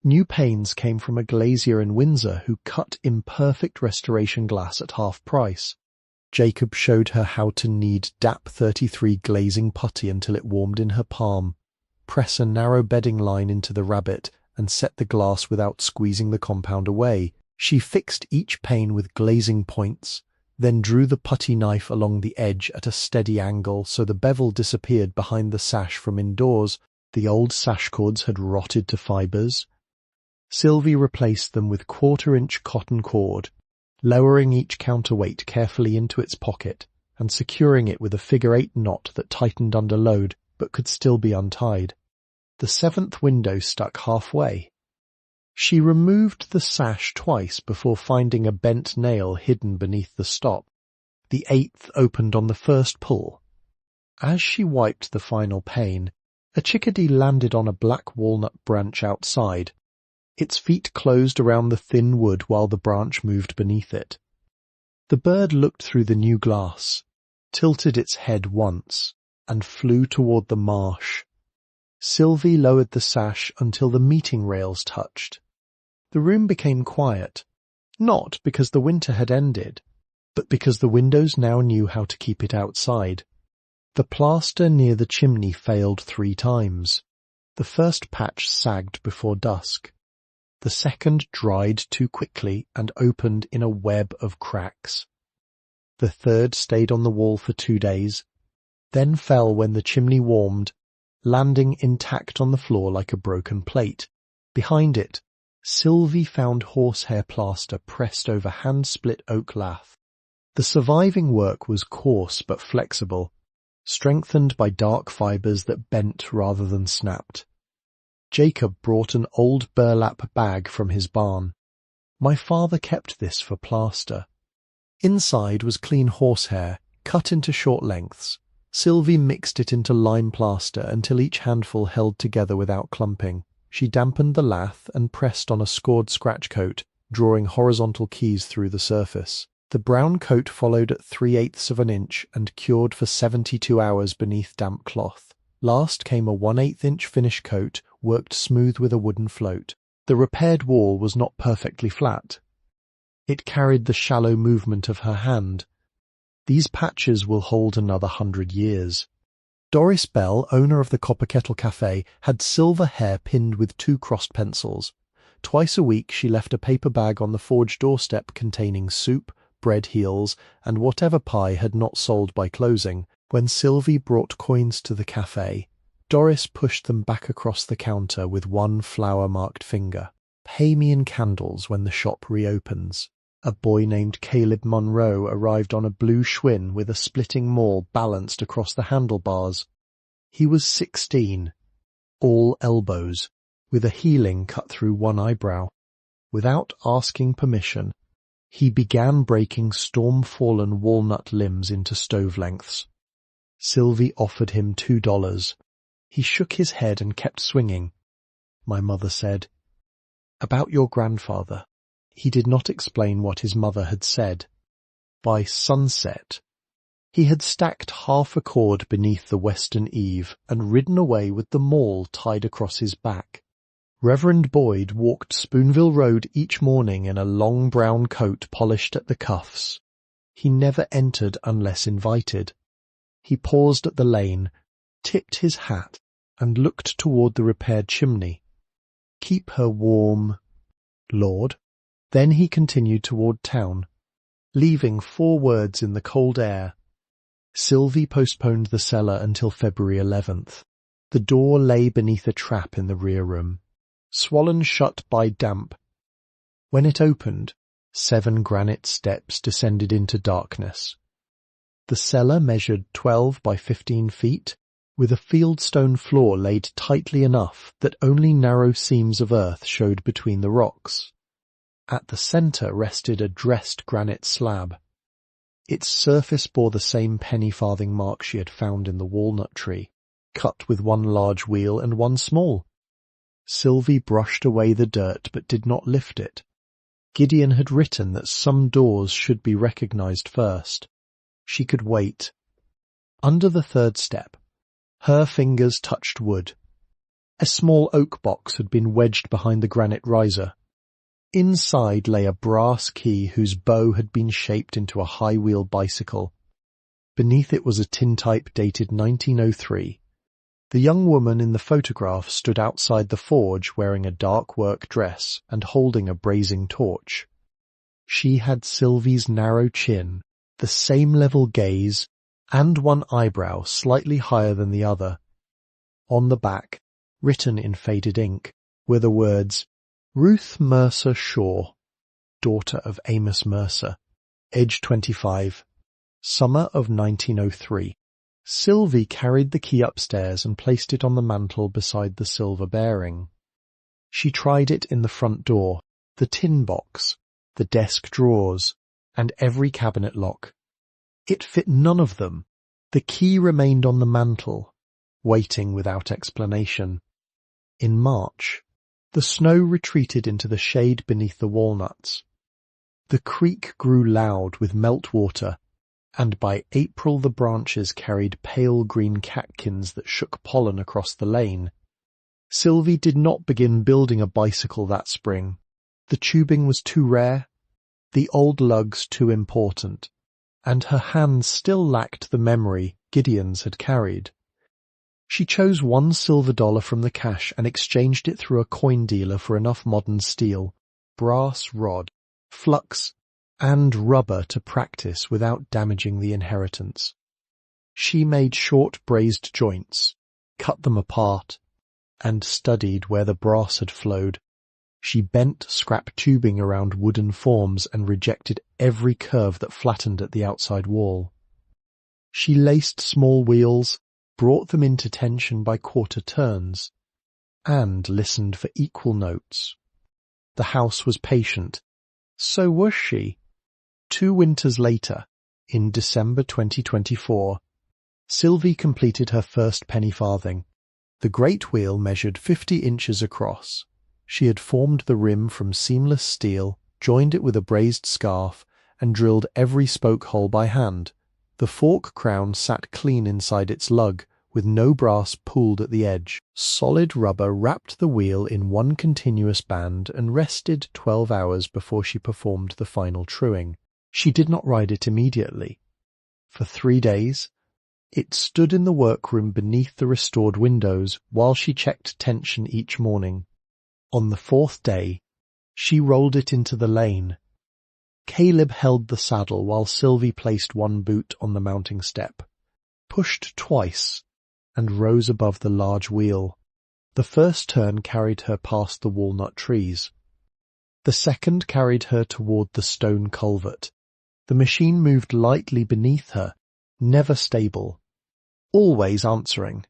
New panes came from a glazier in Windsor who cut imperfect restoration glass at half price. Jacob showed her how to knead DAP 33 glazing putty until it warmed in her palm, press a narrow bedding line into the rabbet, and set the glass without squeezing the compound away. She fixed each pane with glazing points, then drew the putty knife along the edge at a steady angle so the bevel disappeared behind the sash from indoors. The old sash cords had rotted to fibres. Sylvie replaced them with 1/4-inch cotton cord, lowering each counterweight carefully into its pocket and securing it with a figure-8 knot that tightened under load but could still be untied. The 7th window stuck halfway. She removed the sash twice before finding a bent nail hidden beneath the stop. The 8th opened on the first pull. As she wiped the final pane, a chickadee landed on a black walnut branch outside. Its feet closed around the thin wood while the branch moved beneath it. The bird looked through the new glass, tilted its head once, and flew toward the marsh. Sylvie lowered the sash until the meeting rails touched. The room became quiet, not because the winter had ended, but because the windows now knew how to keep it outside. The plaster near the chimney failed 3 times. The first patch sagged before dusk. The second dried too quickly and opened in a web of cracks. The third stayed on the wall for 2 days, then fell when the chimney warmed, landing intact on the floor like a broken plate. Behind it, Sylvie found horsehair plaster pressed over hand-split oak lath. The surviving work was coarse but flexible, strengthened by dark fibres that bent rather than snapped. Jacob brought an old burlap bag from his barn. My father kept this for plaster. Inside was clean horsehair, cut into short lengths. Sylvie mixed it into lime plaster until each handful held together without clumping. She dampened the lath and pressed on a scored scratch coat, drawing horizontal keys through the surface. The brown coat followed at 3/8 of an inch and cured for 72 hours beneath damp cloth. Last came a 1/8 inch finish coat, worked smooth with a wooden float. The repaired wall was not perfectly flat. It carried the shallow movement of her hand. These patches will hold another 100 years. Doris Bell, owner of the Copper Kettle Cafe, had silver hair pinned with 2 crossed pencils. Twice a week she left a paper bag on the forge doorstep containing soup, bread heels, and whatever pie had not sold by closing. When Sylvie brought coins to the cafe, Doris pushed them back across the counter with one flour-marked finger. "Pay me in candles when the shop reopens." A boy named Caleb Monroe arrived on a blue Schwinn with a splitting maul balanced across the handlebars. He was 16, all elbows, with a heeling cut through one eyebrow. Without asking permission, he began breaking storm-fallen walnut limbs into stove lengths. Sylvie offered him $2. He shook his head and kept swinging. My mother said, "About your grandfather." He did not explain what his mother had said. By sunset, he had stacked half a cord beneath the western eave and ridden away with the maul tied across his back. Reverend Boyd walked Spoonville Road each morning in a long brown coat polished at the cuffs. He never entered unless invited. He paused at the lane, tipped his hat, and looked toward the repaired chimney. "Keep her warm, Lord." Then he continued toward town, leaving 4 words in the cold air. Sylvie postponed the cellar until February 11th. The door lay beneath a trap in the rear room, swollen shut by damp. When it opened, 7 granite steps descended into darkness. The cellar measured 12 by 15 feet, with a fieldstone floor laid tightly enough that only narrow seams of earth showed between the rocks. At the centre rested a dressed granite slab. Its surface bore the same penny-farthing mark she had found in the walnut tree, cut with 1 large wheel and 1 small. Sylvie brushed away the dirt but did not lift it. Gideon had written that some doors should be recognized first. She could wait. Under the 3rd step, her fingers touched wood. A small oak box had been wedged behind the granite riser. Inside lay a brass key whose bow had been shaped into a high-wheel bicycle. Beneath it was a tintype dated 1903. The young woman in the photograph stood outside the forge wearing a dark work dress and holding a blazing torch. She had Sylvie's narrow chin, the same level gaze, and 1 eyebrow slightly higher than the other. On the back, written in faded ink, were the words, "Ruth Mercer Shaw, daughter of Amos Mercer, age 25, summer of 1903. Sylvie carried the key upstairs and placed it on the mantel beside the silver bearing. She tried it in the front door, the tin box, the desk drawers, and every cabinet lock. It fit none of them. The key remained on the mantel, waiting without explanation. In March, the snow retreated into the shade beneath the walnuts. The creek grew loud with meltwater, and by April the branches carried pale green catkins that shook pollen across the lane. Sylvie did not begin building a bicycle that spring. The tubing was too rare, the old lugs too important, and her hands still lacked the memory Gideon's had carried. She chose $1 silver from the cash and exchanged it through a coin dealer for enough modern steel, brass rod, flux, and rubber to practice without damaging the inheritance. She made short brazed joints, cut them apart, and studied where the brass had flowed. She bent scrap tubing around wooden forms and rejected every curve that flattened at the outside wall. She laced small wheels, brought them into tension by quarter turns, and listened for equal notes. The house was patient. So was she. 2 winters later, in December 2024, Sylvie completed her first penny-farthing. The great wheel measured 50 inches across. She had formed the rim from seamless steel, joined it with a brazed scarf, and drilled every spoke hole by hand. The fork crown sat clean inside its lug, with no brass pooled at the edge. Solid rubber wrapped the wheel in 1 continuous band and rested 12 hours before she performed the final truing. She did not ride it immediately. For 3 days, it stood in the workroom beneath the restored windows while she checked tension each morning. On the 4th day, she rolled it into the lane. Caleb held the saddle while Sylvie placed 1 boot on the mounting step, pushed twice, and rose above the large wheel. The first turn carried her past the walnut trees. The second carried her toward the stone culvert. The machine moved lightly beneath her, never stable, always answering.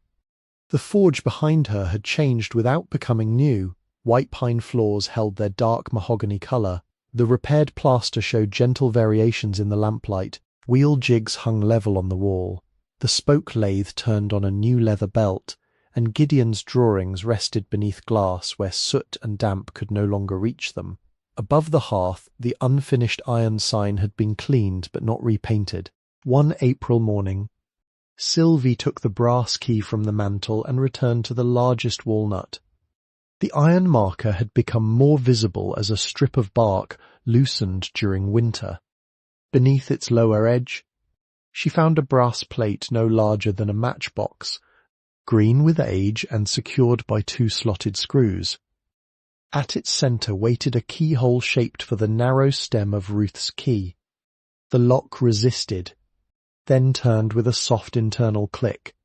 The forge behind her had changed without becoming new. White pine floors held their dark mahogany color. The repaired plaster showed gentle variations in the lamplight. Wheel jigs hung level on the wall. The spoke lathe turned on a new leather belt, and Gideon's drawings rested beneath glass where soot and damp could no longer reach them. Above the hearth, the unfinished iron sign had been cleaned but not repainted. One April morning, Sylvie took the brass key from the mantel and returned to the largest walnut. The iron marker had become more visible as a strip of bark loosened during winter. Beneath its lower edge, she found a brass plate no larger than a matchbox, green with age and secured by 2 slotted screws. At its centre waited a keyhole shaped for the narrow stem of Ruth's key. The lock resisted, then turned with a soft internal click.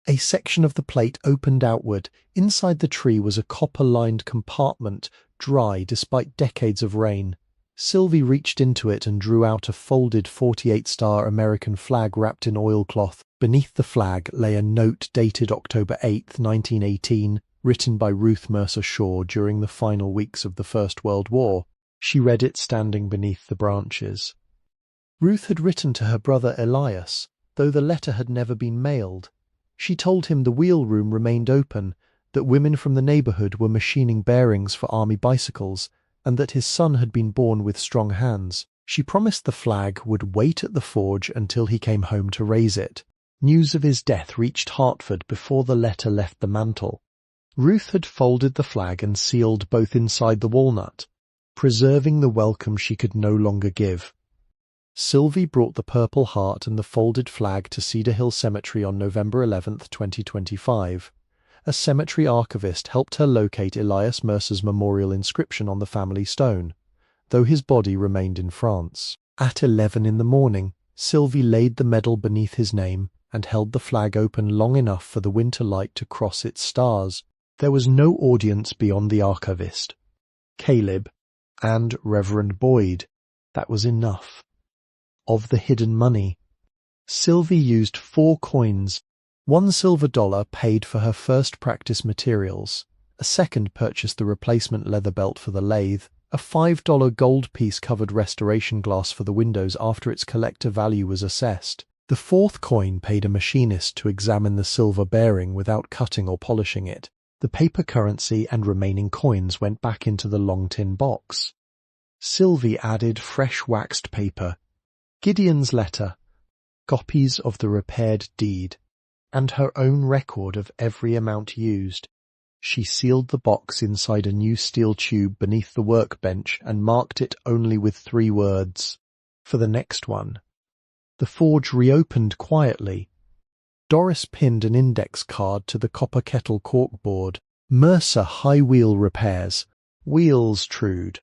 A section of the plate opened outward. Inside the tree was a copper-lined compartment, dry despite decades of rain. Sylvie reached into it and drew out a folded 48-star American flag wrapped in oilcloth. Beneath the flag lay a note dated October 8, 1918, written by Ruth Mercer Shaw during the final weeks of the First World War. She read it standing beneath the branches. Ruth had written to her brother Elias, though the letter had never been mailed. She told him the wheel room remained open, that women from the neighbourhood were machining bearings for army bicycles, and that his son had been born with strong hands. She promised the flag would wait at the forge until he came home to raise it. News of his death reached Hartford before the letter left the mantel. Ruth had folded the flag and sealed both inside the walnut, preserving the welcome she could no longer give. Sylvie brought the Purple Heart and the folded flag to Cedar Hill Cemetery on November 11, 2025. A cemetery archivist helped her locate Elias Mercer's memorial inscription on the family stone, though his body remained in France. At 11 in the morning, Sylvie laid the medal beneath his name and held the flag open long enough for the winter light to cross its stars. There was no audience beyond the archivist, Caleb, and Reverend Boyd. That was enough. Of the hidden money, Sylvie used 4 coins. 1 silver dollar paid for her first practice materials. A second purchased the replacement leather belt for the lathe. A $5 gold piece covered restoration glass for the windows after its collector value was assessed. The 4th coin paid a machinist to examine the silver bearing without cutting or polishing it. The paper currency and remaining coins went back into the long tin box. Sylvie added fresh waxed paper, Gideon's letter, copies of the repaired deed, and her own record of every amount used. She sealed the box inside a new steel tube beneath the workbench and marked it only with 3 words. For the next one, the forge reopened quietly. Doris pinned an index card to the copper kettle corkboard. Mercer high wheel repairs. Wheels trued.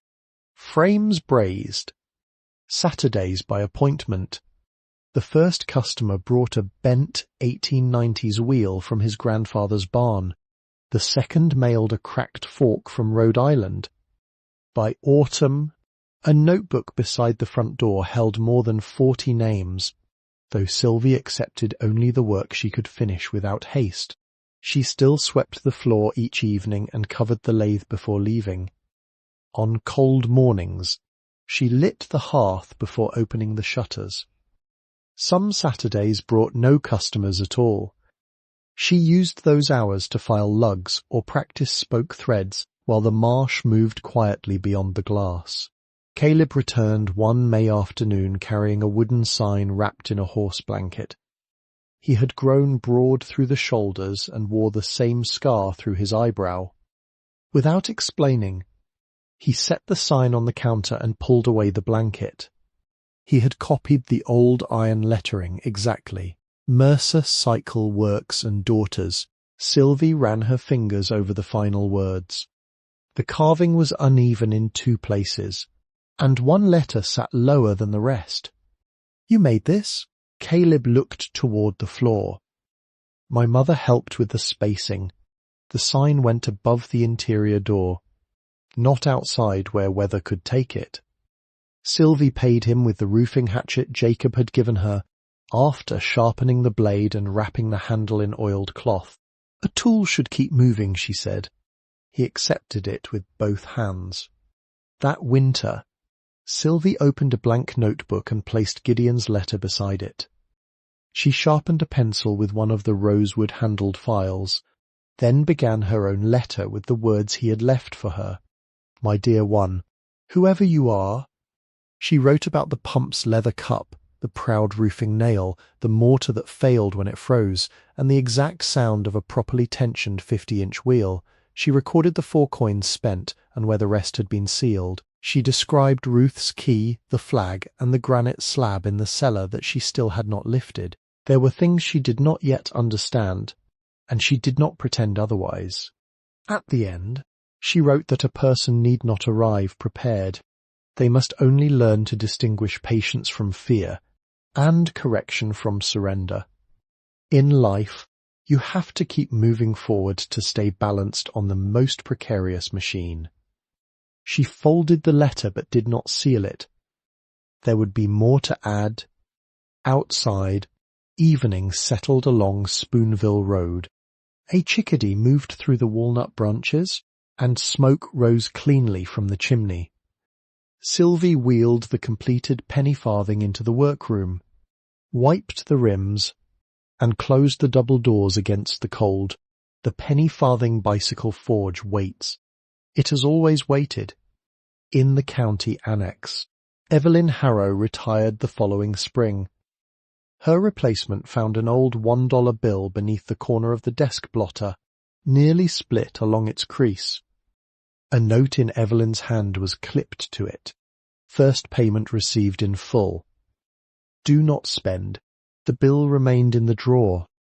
Frames brazed. Saturdays by appointment. The first customer brought a bent 1890s wheel from his grandfather's barn. The second mailed a cracked fork from Rhode Island. By autumn, a notebook beside the front door held more than 40 names, though Sylvie accepted only the work she could finish without haste. She still swept the floor each evening and covered the lathe before leaving. On cold mornings, she lit the hearth before opening the shutters. Some Saturdays brought no customers at all. She used those hours to file lugs or practice spoke threads while the marsh moved quietly beyond the glass. Caleb returned one May afternoon carrying a wooden sign wrapped in a horse blanket. He had grown broad through the shoulders and wore the same scar through his eyebrow. Without explaining, he set the sign on the counter and pulled away the blanket. He had copied the old iron lettering exactly. Mercer Cycle Works and Daughters. Sylvie ran her fingers over the final words. The carving was uneven in 2 places, and one letter sat lower than the rest. "You made this?" Caleb looked toward the floor. "My mother helped with the spacing. The sign went above the interior door, not outside where weather could take it." Sylvie paid him with the roofing hatchet Jacob had given her, after sharpening the blade and wrapping the handle in oiled cloth. "A tool should keep moving," she said. He accepted it with both hands. That winter, Sylvie opened a blank notebook and placed Gideon's letter beside it. She sharpened a pencil with one of the rosewood-handled files, then began her own letter with the words he had left for her. "My dear one, whoever you are." She wrote about the pump's leather cup, the proud roofing nail, the mortar that failed when it froze, and the exact sound of a properly tensioned 50-inch wheel. She recorded the 4 coins spent and where the rest had been sealed. She described Ruth's key, the flag, and the granite slab in the cellar that she still had not lifted. There were things she did not yet understand, and she did not pretend otherwise. At the end, she wrote that a person need not arrive prepared. They must only learn to distinguish patience from fear and correction from surrender. In life, you have to keep moving forward to stay balanced on the most precarious machine. She folded the letter but did not seal it. There would be more to add. Outside, evening settled along Spoonville Road. A chickadee moved through the walnut branches, and smoke rose cleanly from the chimney. Sylvie wheeled the completed penny-farthing into the workroom, wiped the rims, and closed the double doors against the cold. The penny-farthing bicycle forge waits. It has always waited. In the county annex. Evelyn Harrow retired the following spring. Her replacement found an old $1 bill beneath the corner of the desk blotter, nearly split along its crease. A note in Evelyn's hand was clipped to it. First payment received in full. Do not spend. The bill remained in the drawer.